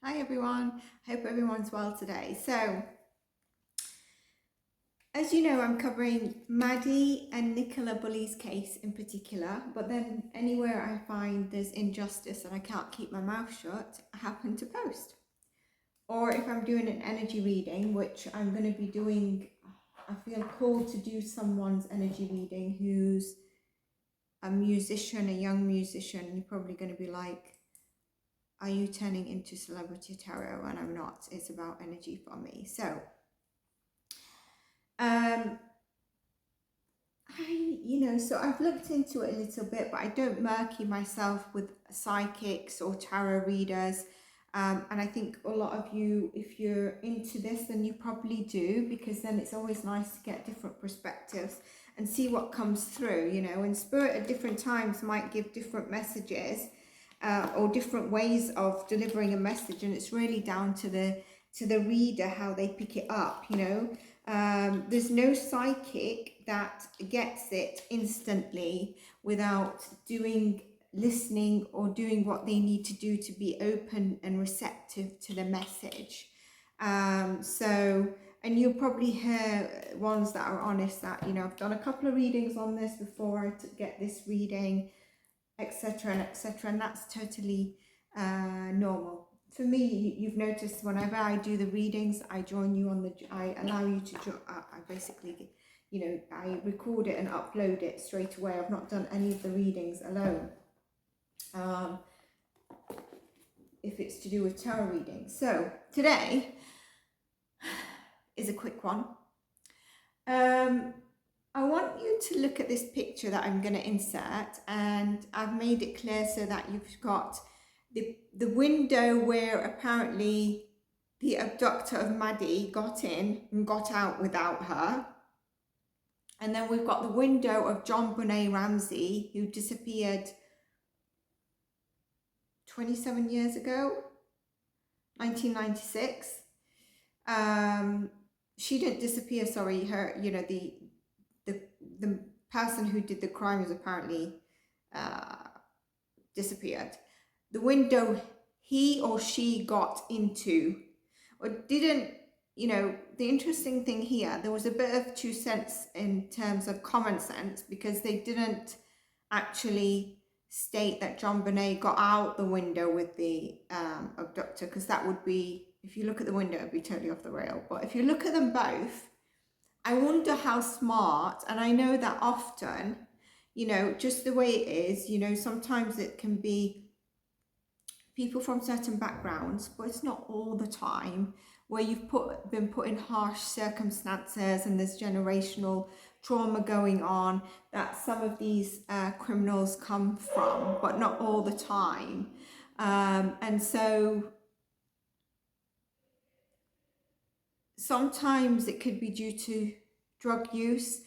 Hi everyone, hope everyone's well today. So, as you know, I'm covering Maddie and Nicola Bully's case in particular, but then anywhere I find there's injustice and I can't keep my mouth shut, I happen to post. Or if I'm doing an energy reading, which I'm going to be doing, I feel called to do someone's energy reading who's a musician, a young musician. You're probably going to be like, are you turning into celebrity tarot? And I'm not. It's about energy for me. So so I've looked into it a little bit, but I don't murky myself with psychics or tarot readers. And I think a lot of you, if you're into this, then you probably do, because then it's always nice to get different perspectives and see what comes through, and spirit at different times might give different messages or different ways of delivering a message. And it's really down to the reader, how they pick it up, There's no psychic that gets it instantly without listening or doing what they need to do to be open and receptive to the message. And you'll probably hear ones that are honest that, I've done a couple of readings on this before I get this reading, etc. and etc. And that's totally normal. For me, you've noticed whenever I do the readings, I join you I allow you to join. I basically, I record it and upload it straight away. I've not done any of the readings alone. If it's to do with tarot readings. So today is a quick one. I want you to look at this picture that I'm going to insert, and I've made it clear so that you've got the window where apparently the abductor of Maddie got in and got out without her. And then we've got the window of JonBenet Ramsay, who disappeared 27 years ago, 1996. She didn't disappear, sorry, her, the person who did the crime was apparently disappeared. The window he or she got into, or didn't, the interesting thing here, there was a bit of 2 cents in terms of common sense, because they didn't actually state that JonBenet got out the window with the abductor, because that would be, if you look at the window, it'd be totally off the rail. But if you look at them both, I wonder how smart, and I know that often, just the way it is, sometimes it can be people from certain backgrounds, but it's not all the time, where you've been put in harsh circumstances and there's generational trauma going on, that some of these criminals come from, but not all the time. And so sometimes it could be due to drug use.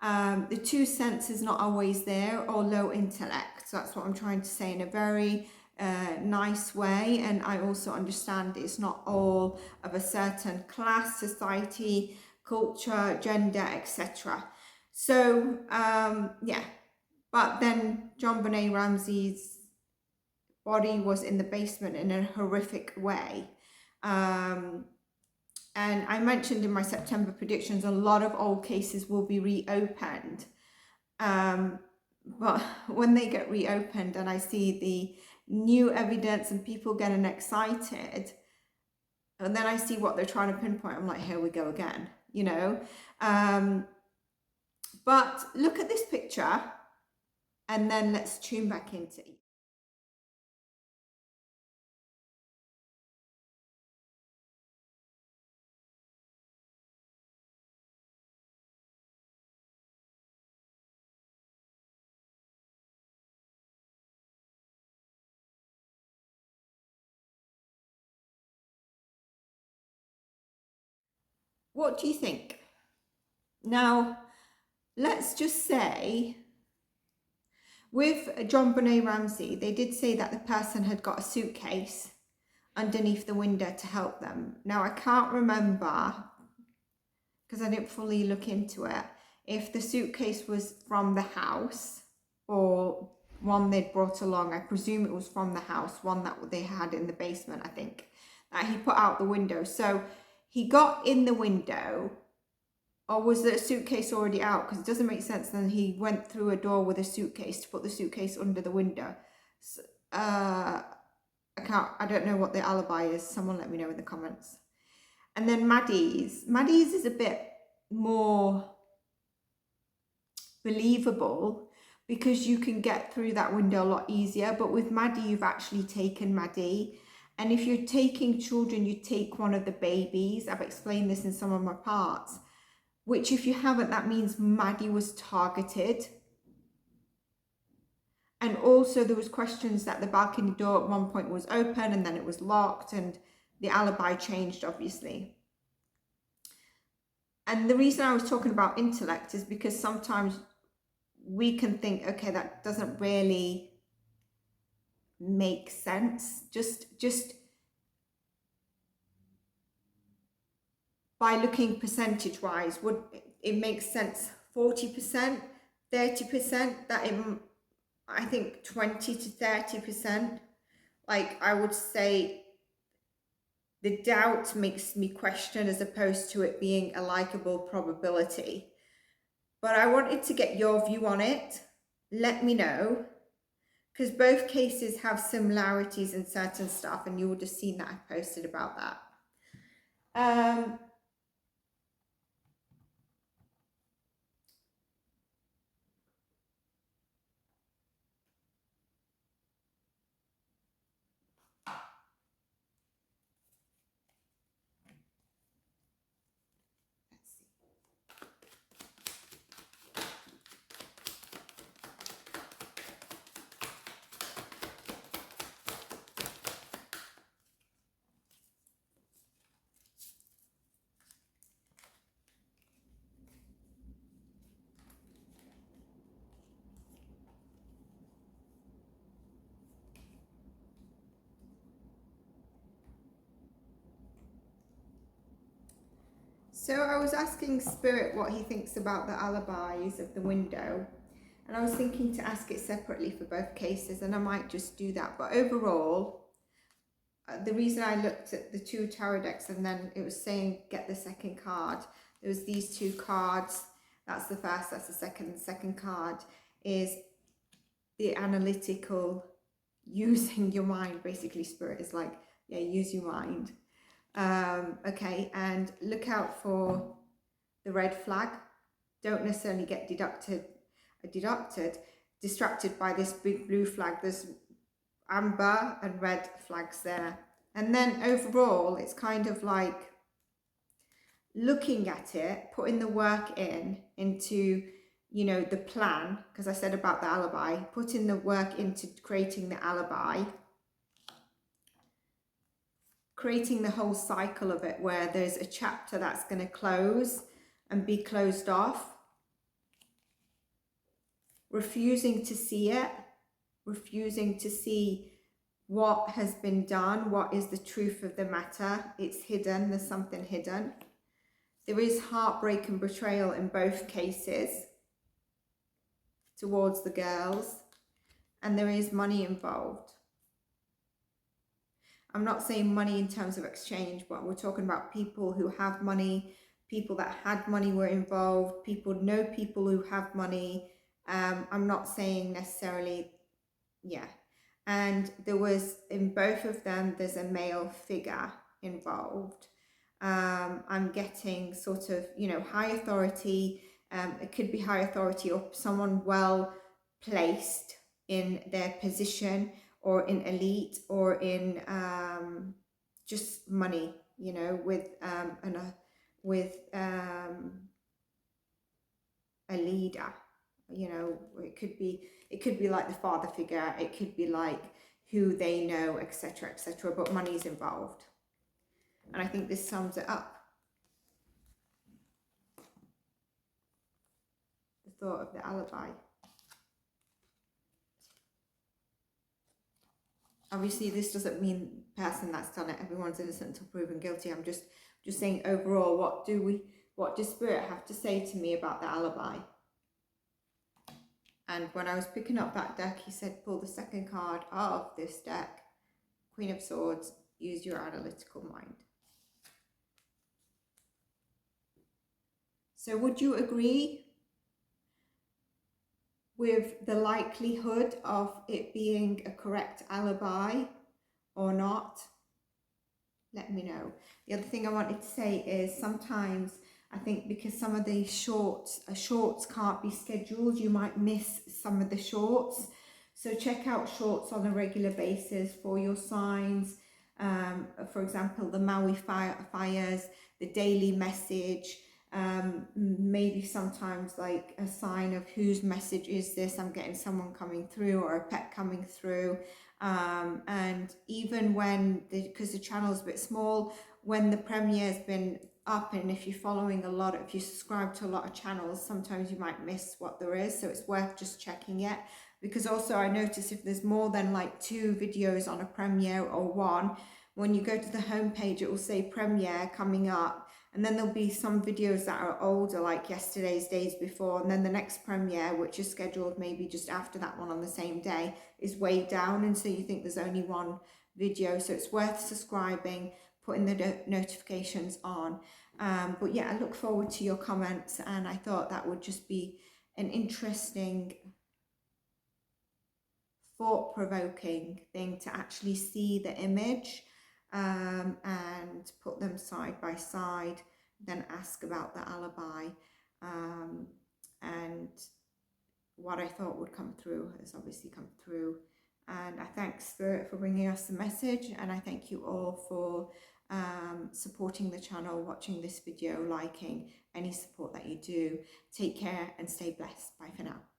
The 2 cents is not always there, or low intellect. So that's what I'm trying to say in a very nice way. And I also understand it's not all of a certain class, society, culture, gender, etc. So yeah, but then JonBenet Ramsay's body was in the basement in a horrific way. And I mentioned in my September predictions, a lot of old cases will be reopened. But when they get reopened and I see the new evidence and people getting excited, and then I see what they're trying to pinpoint, I'm like, here we go again, But look at this picture, and then let's tune back into it. What do you think? Now, let's just say, with JonBenet Ramsay, they did say that the person had got a suitcase underneath the window to help them. Now, I can't remember, because I didn't fully look into it, if the suitcase was from the house or one they'd brought along. I presume it was from the house, one that they had in the basement, I think. that he put out the window. So he got in the window, or was the suitcase already out? Because it doesn't make sense. Then he went through a door with a suitcase to put the suitcase under the window. So, I don't know what the alibi is. Someone let me know in the comments. And then Maddie's is a bit more believable because you can get through that window a lot easier. But with Maddie, you've actually taken Maddie. And if you're taking children, you take one of the babies. I've explained this in some of my parts, which if you haven't, that means Maddie was targeted. And also there was questions that the balcony door at one point was open and then it was locked, and the alibi changed, obviously. And the reason I was talking about intellect is because sometimes we can think, okay, that doesn't really make sense. Just by looking percentage wise, would it make sense 40%, 30%? That it, I think 20 to 30%. Like, I would say the doubt makes me question as opposed to it being a likable probability. But I wanted to get your view on it. Let me know, because both cases have similarities in certain stuff, and you would have seen that I posted about that. So I was asking Spirit what he thinks about the alibis of the window, and I was thinking to ask it separately for both cases, and I might just do that. But overall, the reason I looked at the two tarot decks and then it was saying get the second card, there was these two cards. That's the first, that's the second. The second card is the analytical, using your mind. Basically, Spirit is like, yeah, use your mind. Okay, and look out for the red flag. Don't necessarily get distracted by this big blue flag. There's amber and red flags there. And then overall, it's kind of like looking at it, putting the work into, you know, the plan, because I said about the alibi, putting the work into creating the alibi, creating the whole cycle of it where there's a chapter that's going to close and be closed off, refusing to see it, refusing to see what has been done, what is the truth of the matter. It's hidden, there's something hidden. There is heartbreak and betrayal in both cases towards the girls, and there is money involved. I'm not saying money in terms of exchange, but we're talking about people who have money, people that had money were involved, people know people who have money. I'm not saying necessarily, yeah. And there was, in both of them, there's a male figure involved. I'm getting sort of, you know, high authority. It could be high authority or someone well placed in their position, or in elite, or in just money, you know, with a leader. You know, it could be like the father figure, it could be like who they know, etc., etc., but money's involved. And I think this sums it up. The thought of the alibi. Obviously, this doesn't mean the person that's done it, everyone's innocent until proven guilty. I'm just saying overall, what does Spirit have to say to me about the alibi? And when I was picking up that deck, he said, pull the second card of this deck, Queen of Swords, use your analytical mind. So would you agree with the likelihood of it being a correct alibi or not? Let me know. The other thing I wanted to say is sometimes I think because some of these shorts can't be scheduled, you might miss some of the shorts. So check out shorts on a regular basis for your signs. For example, the Maui fires, the daily message, maybe sometimes like a sign of whose message is this, I'm getting someone coming through or a pet coming through. And even when, because the channel's a bit small, when the premiere's been up, and if you're following a lot, if you subscribe to a lot of channels, sometimes you might miss what there is, so it's worth just checking it. Because also I notice if there's more than like 2 videos on a premiere or one, when you go to the home page it will say premiere coming up, and then there'll be some videos that are older, like yesterday's, days before, and then the next premiere, which is scheduled maybe just after that one on the same day, is way down, and so you think there's only one video. So it's worth subscribing, putting the notifications on. But yeah, I look forward to your comments, and I thought that would just be an interesting, thought-provoking thing to actually see the image and put them side by side, then ask about the alibi, and what I thought would come through has obviously come through. And I thank Spirit for bringing us the message, and I thank you all for supporting the channel, watching this video, liking any support that you do. Take care and stay blessed. Bye for now.